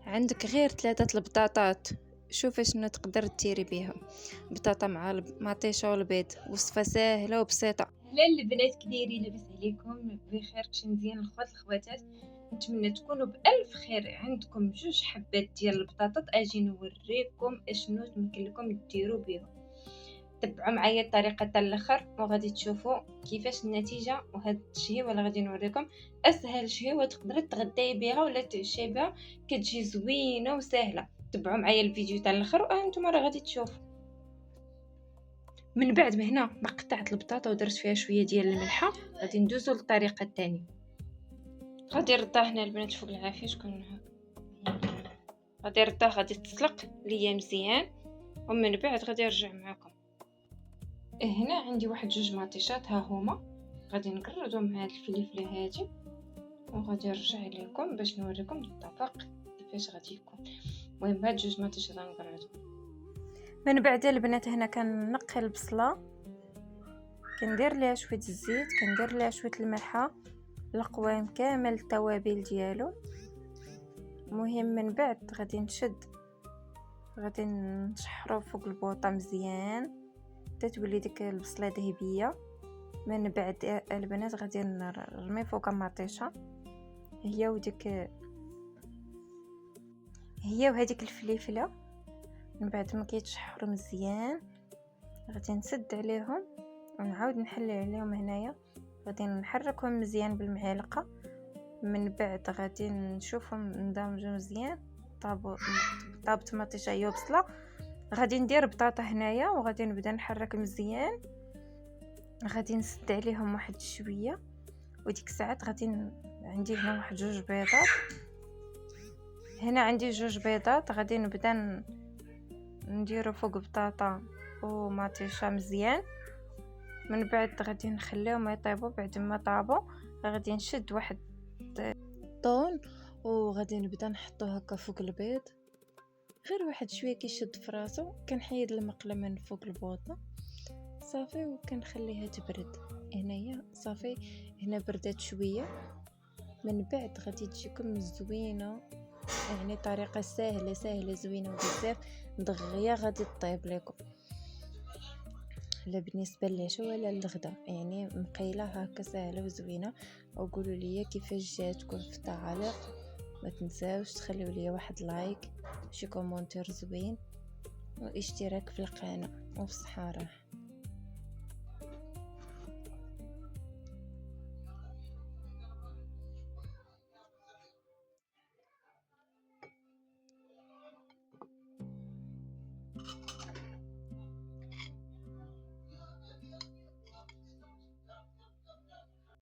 عندك غير 3 البطاطات. شوفي شنو تقدر ديري بيهم. بطاطا مع المطيشه والبيض، وصفه سهله وبسيطه. اهلا البنات، كي دايرين؟ لاباس عليكم؟ بخير؟ كلشي مزيان؟ الخوات الخواتات، نتمنى تكونوا بالف خير. عندكم 2 حبات ديال البطاطا، اجي نوريكم اشنو يمكن لكم ديروا بهم. تبعوا معايا الطريقه حتى الاخر وغادي تشوفوا كيفاش النتيجه. وهاد الشهيوه اللي غادي نوريكم اسهل شهيوه تقدري تغداي بها ولا تعشاي بها، كتجي زوينه وسهله. تبعوا معايا الفيديو حتى الاخر وانتم راه غادي تشوفوا. من بعد ما هنا ما قطعت البطاطا ودرت فيها شويه ديال الملحه، غادي ندوزو للطريقه الثانيه. غادي نردها هنا البنات فوق العافيه. شكون غادي نردها؟ غادي تسلق ليا مزيان، ومن بعد غادي نرجع معكم. هنا عندي واحد 2 مطيشات ها هما، غادي نقردهم مع هاد الفلفله هادي، وغادي نرجع لكم باش نوريكم الطبق كيفاش غادي يكون. المهم هاد 2 مطيشات غنقردهم. من بعد البنات هنا كنقي البصله، كندير ليها شويه الزيت، كندير ليها شويه الملحه، القوام كامل التوابل ديالو. مهم من بعد غادي نشحرو فوق البوطه مزيان حتى تولي ديك البصله ذهبيه. من بعد البنات غادي نرمي فوق المطيشه هي وهذيك الفليفله. من بعد ما كيتشحروا مزيان غادي نسد عليهم ونعاود نحل عليهم. هنايا غادي نحركهم مزيان بالمعلقه. من بعد غادي نشوفهم اندمجوا مزيان، طابت مطيشه هي وبصله. غادي ندير بطاطا هنايا وغادي نبدا نحرك مزيان. غادي نسد عليهم واحد شويه، وديك الساعات عندي هنا واحد 2 بيضات. هنا عندي 2 بيضات غادي نبدا نديرو فوق بطاطا ومطيشه مزيان. من بعد غادي نخليهم يطيبوا. بعد ما طابوا غادي نشد واحد طون وغادي نبدا نحطو هكا فوق البيض، غير واحد شويه كيشد في راسو. كنحيد المقله من فوق البوطه صافي وكنخليها تبرد. هنايا صافي هنا بردت شويه. من بعد غادي تجيكم زوينه، يعني طريقه سهله زوينه وبزاف دغيا غادي تطيب لكم. لا بالنسبه للعشاء ولا للغدا، يعني مقيله هكا سهله وزوينه. وقولوا لي كيفاش جاتكم في التعاليق. ما تنساوش تخليوا لي واحد لايك، شي كومونتير زوين، واشتراك في القناه. وبصحه راحه.